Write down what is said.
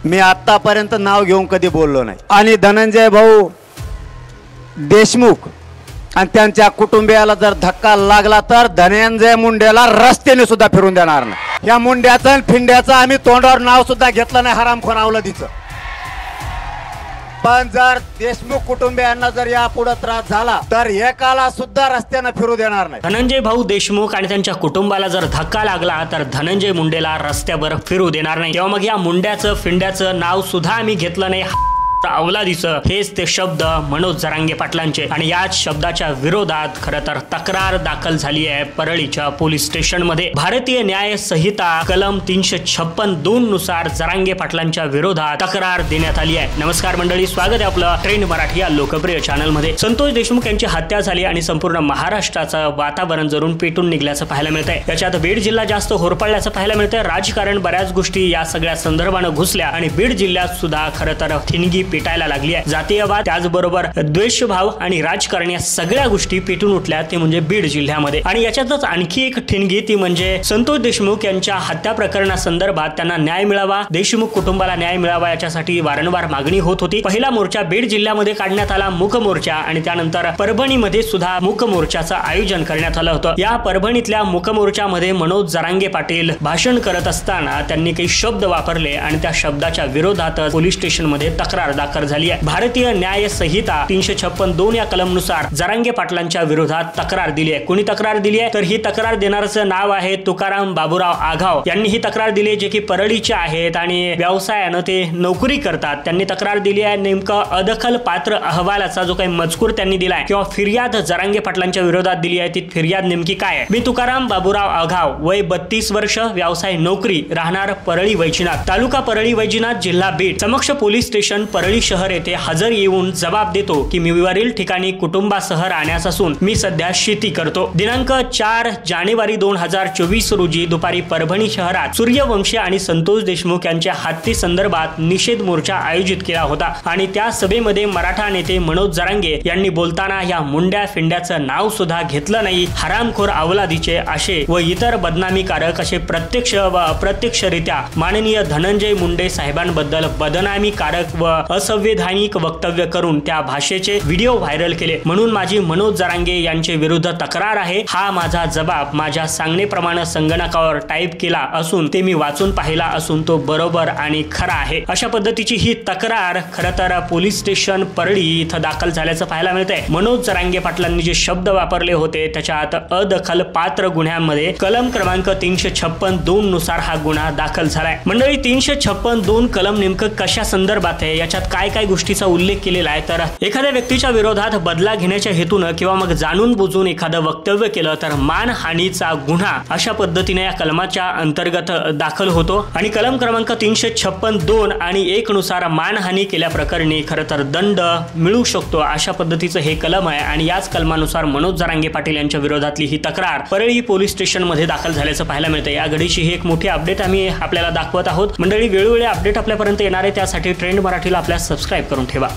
मी आतापर्यंत नाव घेऊन कधी बोललो नाही। आणि धनंजय भाऊ देशमुख आणि त्यांच्या कुटुंबियाला जर धक्का लागला तर धनंजय मुंडेला रस्त्याने सुद्धा फिरून देणार नाही। या मुंड्याचं फिंड्याचं आम्ही तोंडावर नाव सुद्धा घेतलं नाही, हरामखोर अवलादीचं। पण जर देशमुख कुटुंबियांना जर यापुढे त्रास झाला तर एकाला सुद्धा रस्त्याने फिरू देणार नाही। धनंजय भाऊ देशमुख आणि त्यांच्या कुटुंबाला जर धक्का लागला तर धनंजय मुंडेला रस्त्यावर फिरू देणार नाही। तेव्हा मग या मुंड्याचं फिंड्याचं नाव सुद्धा आम्ही घेतलं नाही, अवलादीचं, हेच ते शब्द मनोज जरांगे पाटलांचे। आणि याच शब्दाच्या विरोधात खरं तर तक्रार दाखल झाली आहे परळीच्या पोलीस स्टेशन मध्ये। भारतीय न्याय संहिता कलम 356(2) नुसार जरांगे पाटलांच्या विरोधात तक्रार देण्यात आली आहे। नमस्कार मंडळी, स्वागत आहे आपलं ट्रेंड मराठी या लोकप्रिय चॅनल मध्ये। संतोष देशमुख यांची हत्या झाली आणि संपूर्ण महाराष्ट्राचं वातावरण जरून पेटून निघल्याचं पाहायला मिळतंय। त्याच्यात बीड जिल्हा जास्त होरपळल्याचं पाहायला मिळतंय। राजकारण बऱ्याच गोष्टी या सगळ्या संदर्भाने घुसल्या आणि बीड जिल्ह्यात सुद्धा खरं तर ठिणगी पेटायला लागली आहे। जातीयवाद, त्याचबरोबर द्वेषभाव आणि राजकारण या सगळ्या गोष्टी पेटून उठल्या ते म्हणजे बीड जिल्ह्यामध्ये। आणि याच्यातच आणखी एक ठिणगी ती म्हणजे संतोष देशमुख यांच्या हत्या प्रकरणासंदर्भात त्यांना न्याय मिळावा, देशमुख कुटुंबाला न्याय मिळावा याच्यासाठी वारंवार मागणी होत होती। पहिला मोर्चा बीड जिल्ह्यामध्ये काढण्यात आला, मूक मोर्चा, आणि त्यानंतर परभणीमध्ये सुद्धा मूक मोर्चाचं आयोजन करण्यात आलं होतं। या परभणीतल्या मूक मोर्चामध्ये मनोज जरांगे पाटील भाषण करत असताना त्यांनी काही शब्द वापरले आणि त्या शब्दाच्या विरोधात पोलीस स्टेशन मध्ये तक्रार दाखल झाली आहे। भारतीय न्याय संहिता 356(2) या कलमनुसार जरांगे पाटलांच्या विरोधात तक्रार दिली आहे। कोणी तक्रार दिली आहे तर ही तक्रार देणारचं नाव आहे तुकाराम बाबूराव आघाव यांनी ही तक्रार दिली, जे की परळीचे आहेत आणि व्यवसायानं ते नोकरी करतात। त्यांनी तक्रार दिली आहे। नेमकं अदखल पात्र अहवालाचा जो काही मजकूर त्यांनी दिलाय किंवा फिर्याद जरांगे पाटलांच्या विरोधात दिली आहे ती फिर्याद नेमकी काय आहे। मी तुकाराम बाबूराव आघाव, वय 32 वर्ष, व्यवसाय नोकरी, राहणार परळी वैजनाथ, तालुका परळी वैजनाथ, जिल्हा बीड, समक्ष पोलीस स्टेशन परळी शहर येथे हजर येऊन जबाब देतो की मी विवारील ठिकाणी कुटुंबासह राहण्यास असून मी सध्या शेती करतो। दिनांक 4 जानेवारी 2024 रोजी दुपारी परभणी शहरात सूर्यवंशी आणि संतोष देशमुख यांच्या हत्ये संदर्भात निषेध मोर्चा आयोजित केला होता आणि त्या सभेमध्ये मराठा नेते मनोज जरांगे यांनी बोलताना या मुंड्या फिंड्याचं नाव सुद्धा घेतलं नाही, हरामखोर अवलादीचे असे व इतर बदनामीकारक असे प्रत्यक्ष व अप्रत्यक्षरित्या माननीय धनंजय मुंडे साहेबांबद्दल बदनामीकारक व असंवैधानिक वक्तव्य करून त्या भाषेचे व्हिडिओ व्हायरल केले। म्हणून माझी मनोज जरांगे यांचे विरुद्ध तक्रार आहे। हा माझा जबाब माझ्या सांगण्याप्रमाणे संगणकावर टाईप केला असून ते मी वाचून पाहिला असून तो बरोबर आणि खरा आहे। अशा पद्धतीची ही तक्रार खरं तर पोलीस स्टेशन परळी इथं दाखल झाल्याचं पाहायला मिळतंय। मनोज जरांगे पाटलांनी जे शब्द वापरले होते त्याच्यात अदखल पात्र गुन्ह्यांमध्ये कलम क्रमांक 356(2) नुसार हा गुन्हा दाखल झालाय। मंडळी, 356(2) कलम नेमकं कशा संदर्भात आहे, याच्यात काय काय गोष्टीचा उल्लेख केलेला आहे तर एखाद्या व्यक्तीच्या विरोधात बदला घेण्याच्या हेतून किंवा मग जाणून बुजून एखादं वक्तव्य केलं तर मानहानीचा गुन्हा अशा पद्धतीने या कलमाच्या अंतर्गत दाखल होतो। आणि कलम क्रमांक 356(2) आणि 1 नुसार मानहानी केल्या प्रकरणी खरं तर दंड मिळू शकतो, अशा पद्धतीचं हे कलम आहे। आणि याच कलमानुसार मनोज जरांगे पाटील यांच्या विरोधातली ही तक्रार परळी पोलीस स्टेशन मध्ये दाखल झाल्याचं पाहायला मिळतं। या घडीची ही एक मोठी अपडेट आम्ही आपल्याला दाखवत आहोत। मंडळी, वेळोवेळी अपडेट आपल्यापर्यंत येणार आहे, त्यासाठी ट्रेंड मराठीला आपल्या सबस्क्राइब करून ठेवा।